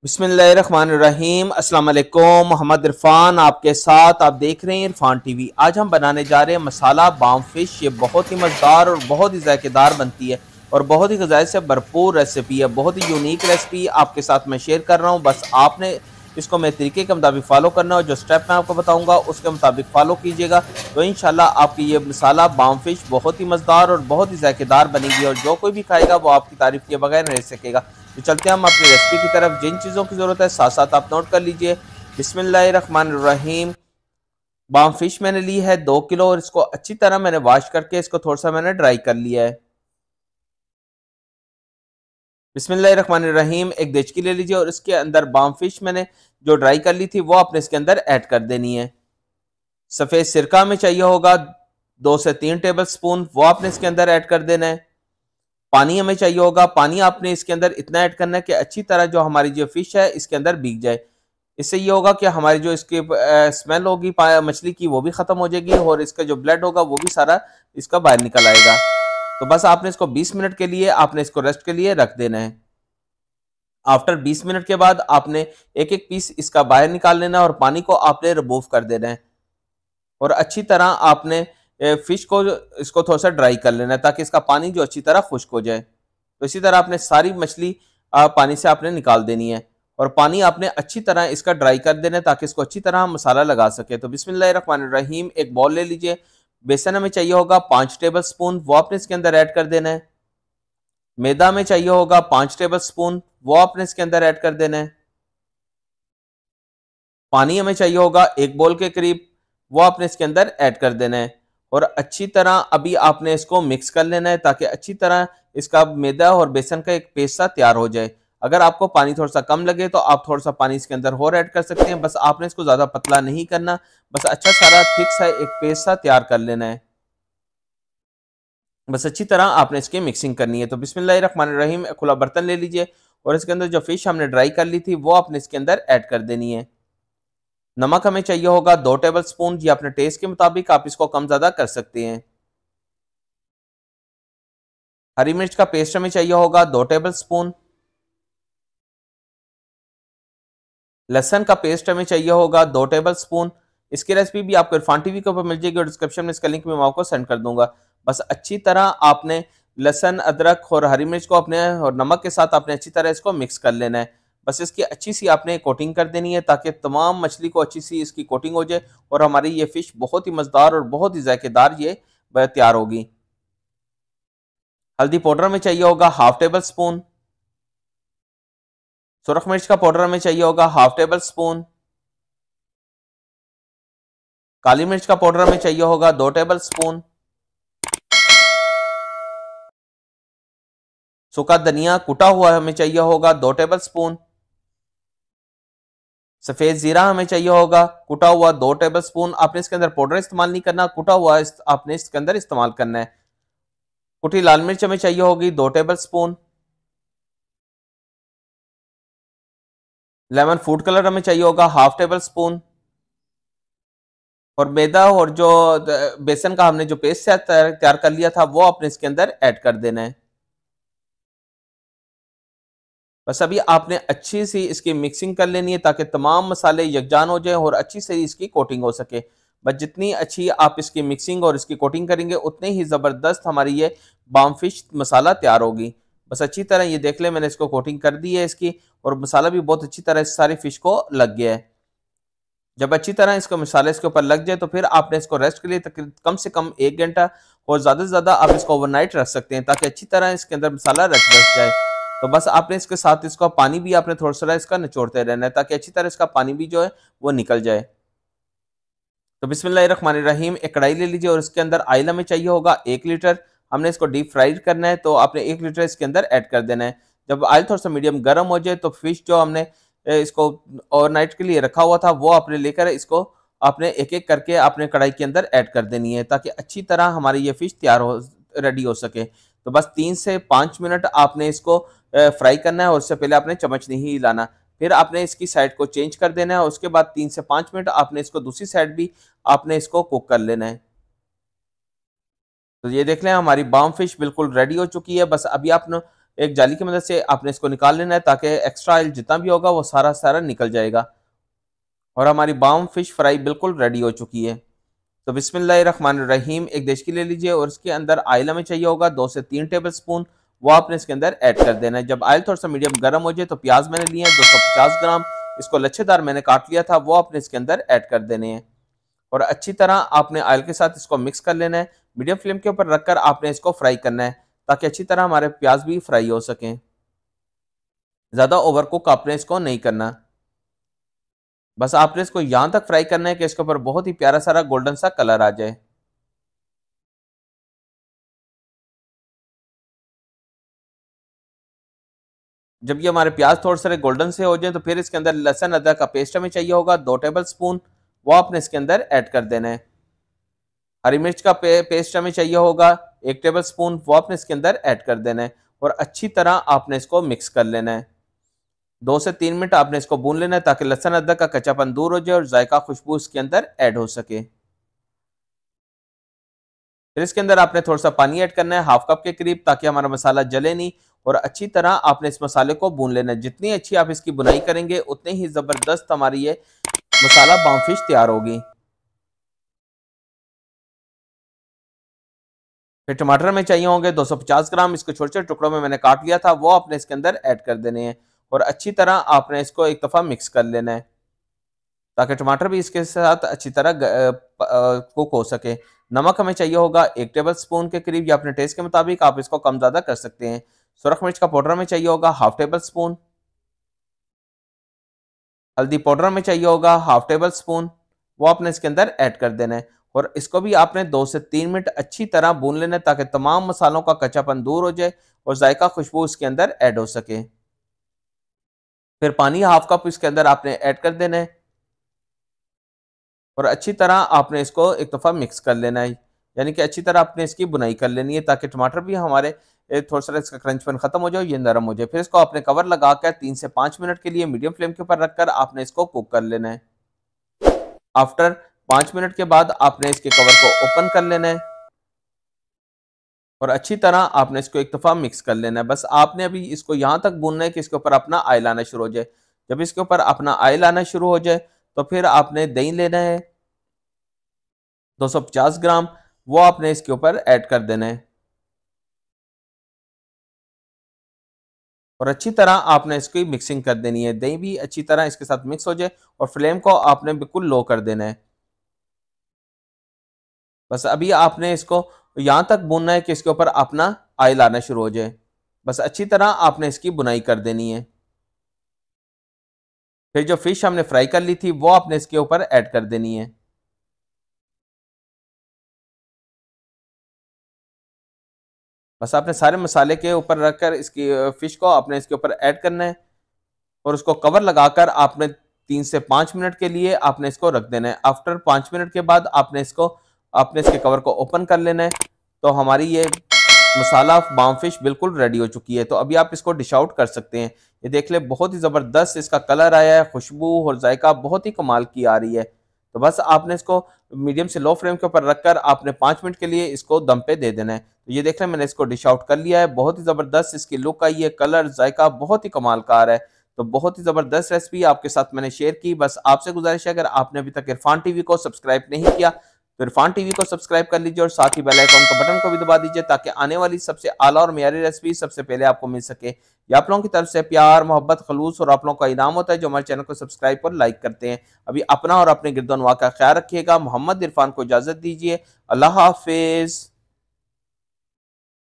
बिस्मिल्लाहिर्रहमानिर्रहीम। अस्सलाम वालेकुम। मोहम्मद इरफान आपके साथ, आप देख रहे हैं इरफान टीवी। आज हम बनाने जा रहे हैं मसाला बाम फिश। ये बहुत ही मज़ेदार और बहुत ही जायकेदार बनती है और बहुत ही ग़िज़ाई से भरपूर रेसिपी है। बहुत ही यूनिक रेसिपी आपके साथ मैं शेयर कर रहा हूँ। बस आपने इसको मेरे तरीके के मुताबिक फॉलो करना हो। जो स्टेप मैं आपको बताऊंगा उसके मुताबिक फॉलो कीजिएगा तो इंशाल्लाह आपकी ये मसाला बाम फिश बहुत ही मज़ेदार और बहुत ही जायकेदार बनेगी और जो कोई भी खाएगा वो आपकी तारीफ किए बगैर रह सकेगा। तो चलते हैं हम अपनी रेसिपी की तरफ। जिन चीज़ों की ज़रूरत है साथ साथ आप नोट कर लीजिए। बिस्मिल्लाहिर्रहमानिर्रहीम। बाम फिश मैंने ली है 2 किलो और इसको अच्छी तरह मैंने वॉश करके इसको थोड़ा सा मैंने ड्राई कर लिया है। बिस्मिल्लाहिर्रहमानिर्रहीम। एक देचकी ले लीजिए और इसके अंदर बाम फिश मैंने जो ड्राई कर ली थी वो आपने इसके अंदर ऐड कर देनी है। सफ़ेद सिरका में चाहिए होगा 2 से 3 टेबल स्पून, वो आपने इसके अंदर ऐड कर देना है। पानी हमें चाहिए होगा, पानी आपने इसके अंदर इतना ऐड करना है कि अच्छी तरह जो हमारी जो फिश है इसके अंदर भीग जाए। इससे ये होगा कि हमारी जो इसकी स्मेल होगी मछली की वो भी खत्म हो जाएगी और इसका जो ब्लड होगा वो भी सारा इसका बाहर निकल आएगा। तो बस आपने इसको 20 मिनट के लिए आपने इसको रेस्ट के लिए रख देना है। आफ्टर 20 मिनट के बाद आपने एक एक पीस इसका बाहर निकाल लेना है और पानी को आपने रिमूव कर देना है और अच्छी तरह आपने फिश को इसको थोड़ा सा ड्राई कर लेना है ताकि इसका पानी जो अच्छी तरह खुश्क हो जाए। तो इसी तरह आपने सारी मछली पानी से आपने निकाल देनी है और पानी आपने अच्छी तरह इसका ड्राई कर देना है ताकि इसको अच्छी तरह हम मसाला लगा सके। तो बिस्मिल्लाहिर्रहमानिर्रहीम। एक बॉल ले लीजिए। बेसन हमें चाहिए होगा 5 टेबल स्पून, वो आपने इसके अंदर ऐड कर देना है। मैदा में चाहिए होगा 5 टेबल स्पून, वो आपने इसके अंदर ऐड कर देना है। पानी हमें चाहिए होगा 1 बॉल के करीब, वो आपने इसके अंदर ऐड कर देना है और अच्छी तरह अभी आपने इसको मिक्स कर लेना है ताकि अच्छी तरह इसका मैदा और बेसन का एक पेस्ट सा तैयार हो जाए। अगर आपको पानी थोड़ा सा कम लगे तो आप थोड़ा सा पानी इसके अंदर और ऐड कर सकते हैं। बस आपने इसको ज़्यादा पतला नहीं करना, बस अच्छा सारा थिक सा एक पेस्ट सा तैयार कर लेना है। बस अच्छी तरह आपने इसकी मिक्सिंग करनी है। तो बिस्मिल्लाहिर्रहमानिर्रहीम। खुला बर्तन ले लीजिए और इसके अंदर जो फिश हमने ड्राई कर ली थी वो आपने इसके अंदर ऐड कर देनी है। नमक हमें चाहिए होगा 2 टेबल स्पून, जी अपने टेस्ट के मुताबिक आप इसको कम ज़्यादा कर सकते हैं। हरी मिर्च का पेस्ट हमें चाहिए होगा 2 टेबल स्पून। लहसुन का पेस्ट हमें चाहिए होगा 2 टेबल स्पून। इसकी रेसिपी भी आपको इरफान टीवी के ऊपर मिल जाएगी और डिस्क्रिप्शन में इसका लिंक मैं आपको सेंड कर दूंगा। बस अच्छी तरह आपने लहसुन, अदरक और हरी मिर्च को अपने और नमक के साथ आपने अच्छी तरह इसको मिक्स कर लेना है। बस इसकी अच्छी सी आपने कोटिंग कर देनी है ताकि तमाम मछली को अच्छी सी इसकी कोटिंग हो जाए और हमारी ये फिश बहुत ही मज़ेदार और बहुत ही जायकेदार ये तैयार होगी। हल्दी पाउडर में चाहिए होगा 1/2 टेबल स्पून। सुरख मिर्च का पाउडर हमें चाहिए होगा 1/2 टेबल स्पून। काली मिर्च का पाउडर हमें चाहिए होगा 2 टेबल स्पून। सूखा धनिया कुटा हुआ हमें चाहिए होगा 2 टेबल स्पून। सफेद जीरा हमें चाहिए होगा कुटा हुआ 2 टेबल स्पून। आपने इसके अंदर पाउडर इस्तेमाल नहीं करना, कुटा हुआ आपने इसके अंदर इस्तेमाल करना है। कुटी लाल मिर्च हमें चाहिए होगी 2 table spoon. Lemon food colour हमें चाहिए होगा 1/2 टेबल स्पून। और मैदा और जो बेसन का हमने जो पेस्ट तैयार कर लिया था वो आपने इसके अंदर ऐड कर देना है। बस अभी आपने अच्छी सी इसकी मिक्सिंग कर लेनी है ताकि तमाम मसाले यकजान हो जाए और अच्छी से इसकी कोटिंग हो सके। बस जितनी अच्छी आप इसकी मिक्सिंग और इसकी कोटिंग करेंगे उतनी ही ज़बरदस्त हमारी ये बाम फिश मसाला तैयार होगी। बस अच्छी तरह ये देख लें मैंने इसको कोटिंग कर दी है इसकी और मसाला भी बहुत अच्छी तरह इस सारी फिश को लग गया है। जब अच्छी तरह इसको मसाले इसके ऊपर लग जाए तो फिर आपने इसको रेस्ट के लिए कम से कम 1 घंटा और ज़्यादा से ज़्यादा आप इसको ओवरनाइट रख सकते हैं ताकि अच्छी तरह इसके अंदर मसाला रच जाए। तो बस आपने इसके साथ इसका पानी भी आपने थोड़ा सा इसका निचोड़ते रहना है ताकि अच्छी तरह इसका पानी भी जो है वो निकल जाए। तो बिस्मिल्लाहिर्रहमानिर्रहीम। एक कढ़ाई ले लीजिए और इसके अंदर ऑयल हमें चाहिए होगा 1 लीटर। हमने इसको डीप फ्राई करना है तो आपने 1 लीटर इसके अंदर ऐड कर देना है। जब ऑयल थोड़ा सा मीडियम गर्म हो जाए तो फिश जो हमने इसको ओवरनाइट के लिए रखा हुआ था वो आपने लेकर इसको आपने एक एक करके आपने कढ़ाई के अंदर ऐड कर देनी है ताकि अच्छी तरह हमारी ये फिश तैयार हो रेडी हो सके। तो बस 3 से 5 मिनट आपने इसको फ्राई करना है और उससे पहले आपने चम्मच नहीं हिलाना। फिर आपने इसकी साइड को चेंज कर देना है और उसके बाद 3 से 5 मिनट आपने इसको दूसरी साइड भी आपने इसको कुक कर लेना है। तो ये देख लें हमारी बाम फिश बिल्कुल रेडी हो चुकी है। बस अभी आप एक जाली की मदद से आपने इसको निकाल लेना है ताकि एक्स्ट्रा ऑयल जितना भी होगा वो सारा सारा निकल जाएगा। और हमारी बाम फिश फ्राई बिल्कुल रेडी हो चुकी है। तो बिस्मिल्लाहिर्रहमानिर्रहीम एक देश की ले लीजिए और इसके अंदर ऑयल हमें चाहिए होगा 2 से 3 टेबल स्पून, वो आपने इसके अंदर ऐड कर देना है। जब ऑयल थोड़ा सा मीडियम गर्म हो जाए तो प्याज मैंने लिए हैं 250 ग्राम, इसको लच्छेदार मैंने काट लिया था, वो आपने इसके अंदर ऐड कर देने हैं। और अच्छी तरह आपने ऑयल के साथ इसको मिक्स कर लेना है। मीडियम फ्लेम के ऊपर रखकर आपने इसको फ्राई करना है ताकि अच्छी तरह हमारे प्याज भी फ्राई हो सकें। ज़्यादा ओवर कुक आपने इसको नहीं करना, बस आपने इसको यहां तक फ्राई करना है कि इसके ऊपर बहुत ही प्यारा सारा गोल्डन सा कलर आ जाए। जब ये हमारे प्याज थोड़े सारे गोल्डन से हो जाए तो फिर इसके अंदर लहसुन अदरक का पेस्ट हमें चाहिए होगा 2 टेबल स्पून, वो आपने इसके अंदर ऐड कर देना है। हरी मिर्च का पेस्ट हमें चाहिए होगा 1 टेबल स्पून, वो आपने इसके अंदर ऐड कर देना है। और अच्छी तरह आपने इसको मिक्स कर लेना है। 2 से 3 मिनट आपने इसको भून लेना है ताकि लहसुन अदरक का कच्चापन दूर हो जाए और जायका खुशबू इसके अंदर ऐड हो सके। फिर इसके अंदर आपने थोड़ा सा पानी ऐड करना है 1/2 कप के करीब, ताकि हमारा मसाला जले नहीं। और अच्छी तरह आपने इस मसाले को भून लेना है। जितनी अच्छी आप इसकी बुनाई करेंगे उतनी ही जबरदस्त हमारी ये मसाला बाम फिश तैयार होगी। फिर टमाटर में चाहिए होंगे 250 ग्राम, इसको छोटे छोटे टुकड़ों में मैंने काट लिया था, वो आपने इसके अंदर ऐड कर देने हैं। और अच्छी तरह आपने इसको एक दफ़ा मिक्स कर लेना है ताकि टमाटर भी इसके साथ अच्छी तरह कुक हो सके। नमक हमें चाहिए होगा 1 टेबल स्पून के करीब, या अपने टेस्ट के मुताबिक आप इसको कम ज़्यादा कर सकते हैं। सुरख मिर्च का पाउडर हमें चाहिए होगा 1/2 टेबल स्पून। हल्दी पाउडर हमें चाहिए होगा 1/2 टेबल स्पून, वो आपने इसके अंदर ऐड कर देना है। और इसको भी आपने 2 से 3 मिनट अच्छी तरह भून लेना है ताकि तमाम मसालों का कच्चापन दूर हो जाए और जायका खुशबू इसके अंदर ऐड हो सके। फिर पानी 1/2 कप इसके अंदर आपने ऐड कर देना है और अच्छी तरह आपने इसको एक दफ़ा मिक्स कर लेना है। यानी कि अच्छी तरह आपने इसकी बुनाई कर लेनी है ताकि टमाटर भी हमारे थोड़ा सा इसका क्रंचपन खत्म हो जाए, ये नरम हो जाए। फिर इसको आपने कवर लगाकर 3 से 5 मिनट के लिए मीडियम फ्लेम के ऊपर रखकर आपने इसको कुक कर लेना है। आफ्टर 5 मिनट के बाद आपने इसके कवर को ओपन कर लेना है और अच्छी तरह आपने इसको एक दफ़ा मिक्स कर लेना है। बस आपने अभी इसको यहाँ तक भूनना है कि इसके ऊपर अपना ऑयल आना शुरू हो जाए। जब इसके ऊपर अपना ऑयल आना शुरू हो जाए तो फिर आपने दही लेना है 250 ग्राम, वो आपने इसके ऊपर ऐड कर देना है और अच्छी तरह आपने इसकी मिक्सिंग कर देनी है। दही भी अच्छी तरह इसके साथ मिक्स हो जाए और फ्लेम को आपने बिल्कुल लो कर देना है। बस अभी आपने इसको यहां तक भूनना है कि इसके ऊपर अपना ऑयल आना शुरू हो जाए। बस अच्छी तरह आपने इसकी बुनाई कर देनी है। फिर जो फिश हमने फ्राई कर ली थी वो आपने इसके ऊपर ऐड कर देनी है। बस आपने सारे मसाले के ऊपर रखकर इसकी फिश को आपने इसके ऊपर ऐड करना है और उसको कवर लगाकर आपने 3 से 5 मिनट के लिए आपने इसको रख देना है। आफ्टर 5 मिनट के बाद आपने इसके कवर को ओपन कर लेना है। तो हमारी ये मसाला बाम फिश बिल्कुल रेडी हो चुकी है। तो अभी आप इसको डिश आउट कर सकते हैं। ये देख ले बहुत ही ज़बरदस्त इसका कलर आया है, खुशबू और जायका बहुत ही कमाल की आ रही है। तो बस आपने इसको मीडियम से लो फ्लेम के ऊपर रखकर आपने 5 मिनट के लिए इसको दम पे दे देना है। तो ये देख लें मैंने इसको डिश आउट कर लिया है। बहुत ही ज़बरदस्त इसकी लुक आई है, कलर जायका बहुत ही कमाल का आ रहा है। तो बहुत ही ज़बरदस्त रेसिपी आपके साथ मैंने शेयर की। बस आपसे गुजारिश है, अगर आपने अभी तक इरफान टीवी को सब्सक्राइब नहीं किया तो इरफान टीवी को सब्सक्राइब कर लीजिए और साथ ही बेल आइकॉन का बटन को भी दबा दीजिए ताकि आने वाली सबसे आला और मियारी रेसिपी सबसे पहले आपको मिल सके। ये आप लोगों की तरफ से प्यार, मोहब्बत, खलूस और आप लोगों का इनाम होता है जो हमारे चैनल को सब्सक्राइब और लाइक करते हैं। अभी अपना और अपने गिरदोनवा का ख्याल रखिएगा। मोहम्मद इरफान को इजाजत दीजिए। अल्लाह हाफिज।